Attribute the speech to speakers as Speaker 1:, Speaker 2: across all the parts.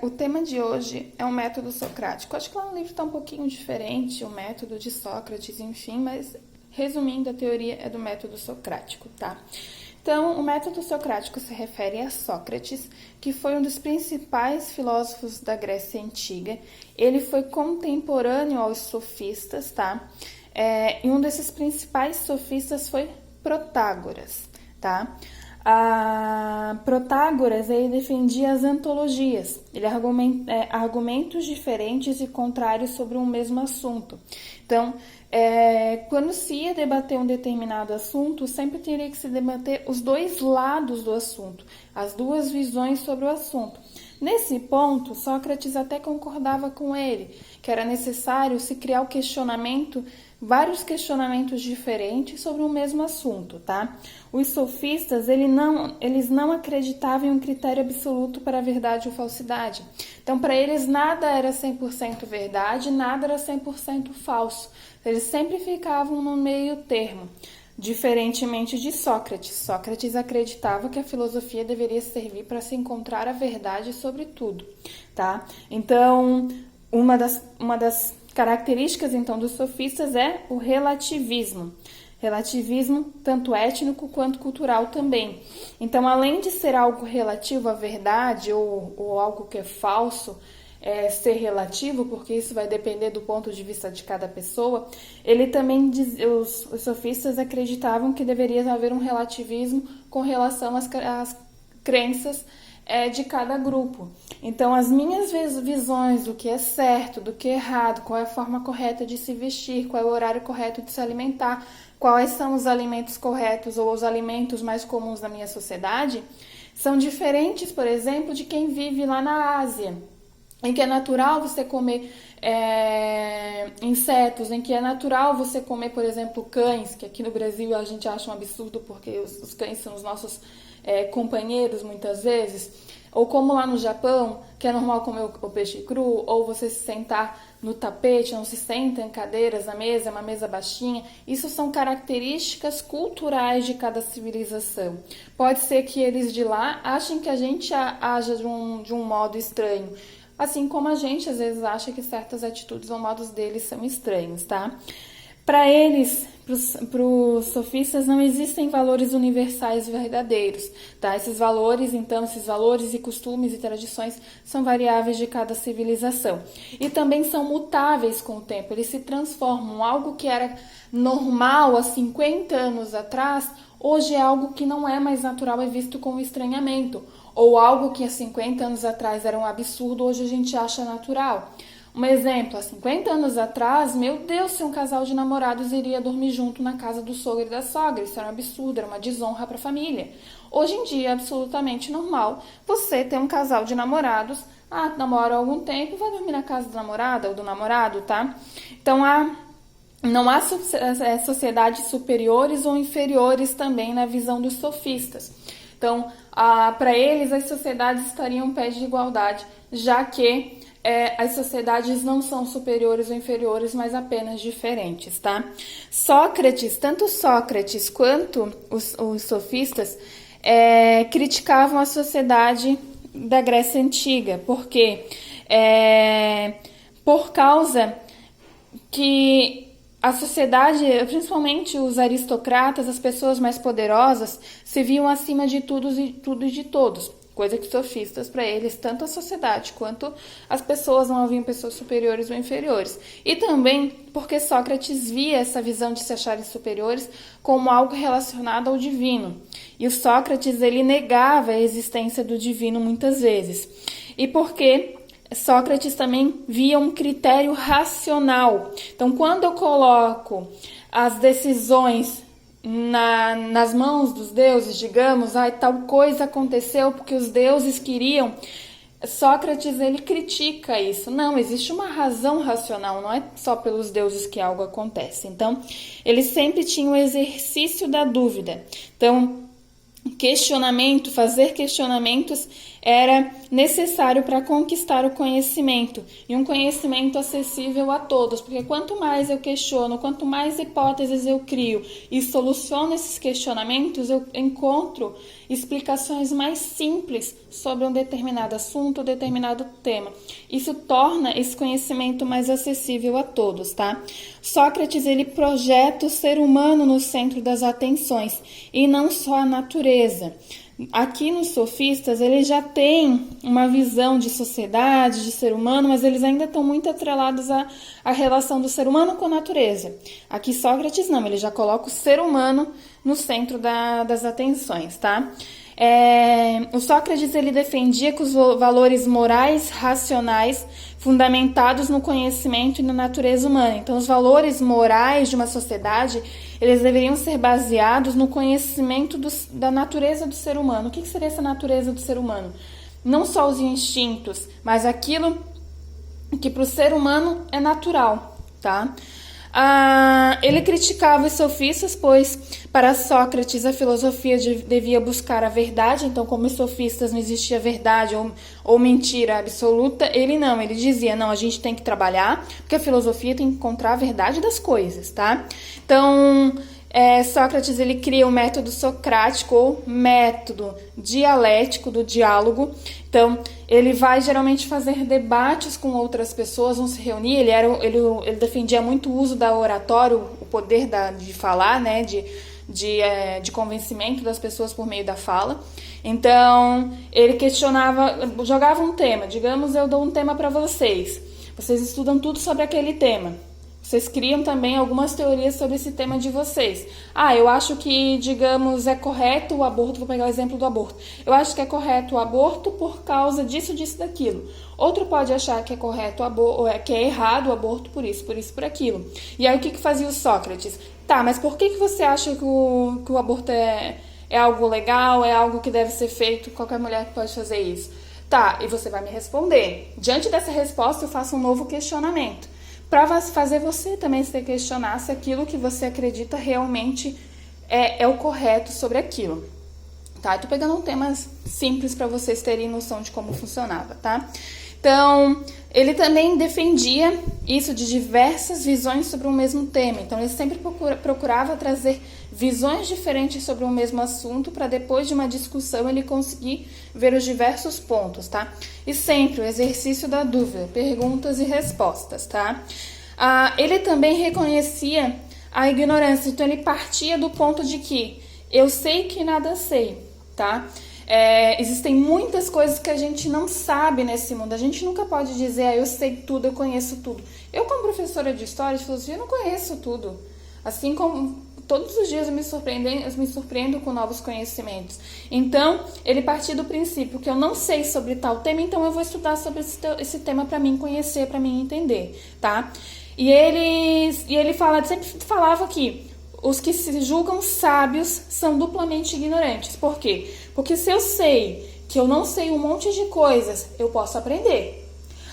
Speaker 1: O tema de hoje é o método socrático. Acho que lá no livro está um pouquinho diferente, o método de Sócrates, enfim, mas resumindo, a teoria é do método socrático, tá? Então, o método socrático se refere a Sócrates, que foi um dos principais filósofos da Grécia Antiga. Ele foi contemporâneo aos sofistas, tá? E um desses principais sofistas foi Protágoras, tá? Protágoras, ele defendia as antologias, argumentos diferentes e contrários sobre um mesmo assunto. Então, quando se ia debater um determinado assunto, sempre teria que se debater os dois lados do assunto, as duas visões sobre o assunto. Nesse ponto, Sócrates até concordava com ele, que era necessário se criar o questionamento, vários questionamentos diferentes sobre o mesmo assunto, tá? Os sofistas, eles não acreditavam em um critério absoluto para a verdade ou falsidade. Então, para eles, nada era 100% verdade, nada era 100% falso. Eles sempre ficavam no meio termo. Diferentemente de Sócrates. Sócrates acreditava que a filosofia deveria servir para se encontrar a verdade sobre tudo, tá? Então, uma das características, então, dos sofistas é o relativismo. Relativismo tanto étnico quanto cultural também. Então, além de ser algo relativo à verdade ou algo que é falso, ser relativo, porque isso vai depender do ponto de vista de cada pessoa, ele também os sofistas acreditavam que deveria haver um relativismo com relação às crenças de cada grupo. Então, as minhas visões do que é certo, do que é errado, qual é a forma correta de se vestir, qual é o horário correto de se alimentar, quais são os alimentos corretos ou os alimentos mais comuns da minha sociedade, são diferentes, por exemplo, de quem vive lá na Ásia, em que é natural você comer insetos, em que é natural você comer, por exemplo, cães, que aqui no Brasil a gente acha um absurdo porque os cães são os nossos companheiros muitas vezes, ou como lá no Japão, que é normal comer o peixe cru, ou você se sentar no tapete, não se senta em cadeiras na mesa, é uma mesa baixinha. Isso são características culturais de cada civilização. Pode ser que eles de lá achem que a gente haja de um modo estranho, assim como a gente às vezes acha que certas atitudes ou modos deles são estranhos, tá? Para eles, para os sofistas, não existem valores universais verdadeiros, tá? Esses valores e costumes e tradições são variáveis de cada civilização. E também são mutáveis com o tempo, eles se transformam. Algo que era normal há 50 anos atrás, hoje é algo que não é mais natural, é visto com estranhamento. Ou algo que há 50 anos atrás era um absurdo, hoje a gente acha natural. Um exemplo, há 50 anos atrás, meu Deus, se um casal de namorados iria dormir junto na casa do sogro e da sogra, isso era um absurdo, era uma desonra para a família. Hoje em dia é absolutamente normal você ter um casal de namorados, namora há algum tempo, vai dormir na casa da namorada ou do namorado, tá? Então, não há sociedades superiores ou inferiores também na visão dos sofistas. Então, para eles, as sociedades estariam em pé de igualdade, já que as sociedades não são superiores ou inferiores, mas apenas diferentes, tá? Tanto Sócrates quanto os sofistas criticavam a sociedade da Grécia Antiga, porque por causa que a sociedade, principalmente os aristocratas, as pessoas mais poderosas, se viam acima de tudo e de todos. Coisa que sofistas, para eles, tanto a sociedade quanto as pessoas não haviam pessoas superiores ou inferiores. E também porque Sócrates via essa visão de se acharem superiores como algo relacionado ao divino. E o Sócrates, ele negava a existência do divino muitas vezes. E porque Sócrates também via um critério racional. Então, quando eu coloco as decisões nas mãos dos deuses, digamos, tal coisa aconteceu porque os deuses queriam, Sócrates, ele critica isso. Não, existe uma razão racional, não é só pelos deuses que algo acontece. Então, ele sempre tinha o exercício da dúvida. Então, fazer questionamentos era necessário para conquistar o conhecimento, e um conhecimento acessível a todos, porque quanto mais eu questiono, quanto mais hipóteses eu crio e soluciono esses questionamentos, eu encontro explicações mais simples sobre um determinado assunto, um determinado tema. Isso torna esse conhecimento mais acessível a todos, tá? Sócrates, ele projeta o ser humano no centro das atenções e não só a natureza. Aqui nos sofistas, eles já têm uma visão de sociedade, de ser humano, mas eles ainda estão muito atrelados à relação do ser humano com a natureza. Aqui Sócrates não, ele já coloca o ser humano no centro das atenções, tá? O Sócrates, ele defendia que os valores morais, racionais, fundamentados no conhecimento e na natureza humana. Então, os valores morais de uma sociedade, eles deveriam ser baseados no conhecimento da natureza do ser humano. O que seria essa natureza do ser humano? Não só os instintos, mas aquilo que para o ser humano é natural, tá? Ele criticava os sofistas, pois para Sócrates a filosofia devia buscar a verdade. Então, como os sofistas não existia verdade ou mentira absoluta, ele dizia, não, a gente tem que trabalhar, porque a filosofia tem que encontrar a verdade das coisas, tá? Então, Sócrates, ele cria o método socrático ou método dialético do diálogo. Então, ele vai geralmente fazer debates com outras pessoas, vão se reunir. Ele defendia muito o uso da oratória, o poder de falar, né, de convencimento das pessoas por meio da fala. Então, ele jogava um tema. Digamos, eu dou um tema para vocês. Vocês estudam tudo sobre aquele tema. Vocês criam também algumas teorias sobre esse tema de vocês. Eu acho que, digamos, é correto o aborto, vou pegar o exemplo do aborto. Eu acho que é correto o aborto por causa disso, daquilo. Outro pode achar que é correto que é errado o aborto por isso, por aquilo. E aí o que fazia o Sócrates? Tá, mas por que você acha que o aborto é algo legal, é algo que deve ser feito, qualquer mulher pode fazer isso? Tá, e você vai me responder. Diante dessa resposta, eu faço um novo questionamento, para fazer você também se questionar se aquilo que você acredita realmente é o correto sobre aquilo. Tá? Eu tô pegando um tema simples para vocês terem noção de como funcionava, tá? Então, ele também defendia isso de diversas visões sobre o mesmo tema. Então, ele sempre procurava trazer visões diferentes sobre o mesmo assunto para depois de uma discussão ele conseguir ver os diversos pontos, tá? E sempre o exercício da dúvida, perguntas e respostas, tá? Ele também reconhecia a ignorância. Então, ele partia do ponto de que eu sei que nada sei, tá? Existem muitas coisas que a gente não sabe nesse mundo. A gente nunca pode dizer, eu sei tudo, eu conheço tudo. Eu, como professora de história, de filosofia, não conheço tudo. Assim como todos os dias eu me surpreendo com novos conhecimentos. Então, ele partia do princípio que eu não sei sobre tal tema, então eu vou estudar sobre esse tema para mim conhecer, para mim entender, tá? E ele sempre falava que os que se julgam sábios são duplamente ignorantes. Por quê? Porque se eu sei que eu não sei um monte de coisas, eu posso aprender.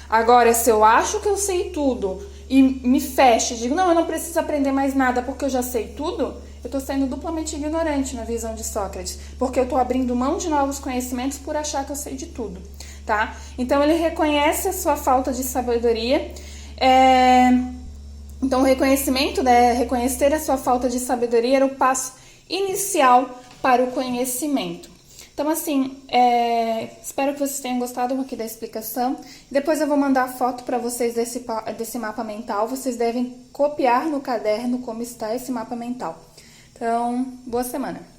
Speaker 1: Agora, se eu acho que eu sei tudo e me fecho e digo, não, eu não preciso aprender mais nada porque eu já sei tudo, eu estou sendo duplamente ignorante na visão de Sócrates, porque eu estou abrindo mão de novos conhecimentos por achar que eu sei de tudo, tá? Então, ele reconhece a sua falta de sabedoria. Então, o reconhecimento, reconhecer a sua falta de sabedoria era o passo inicial para o conhecimento. Então, assim, espero que vocês tenham gostado aqui da explicação. Depois eu vou mandar foto para vocês desse mapa mental. Vocês devem copiar no caderno como está esse mapa mental. Então, boa semana!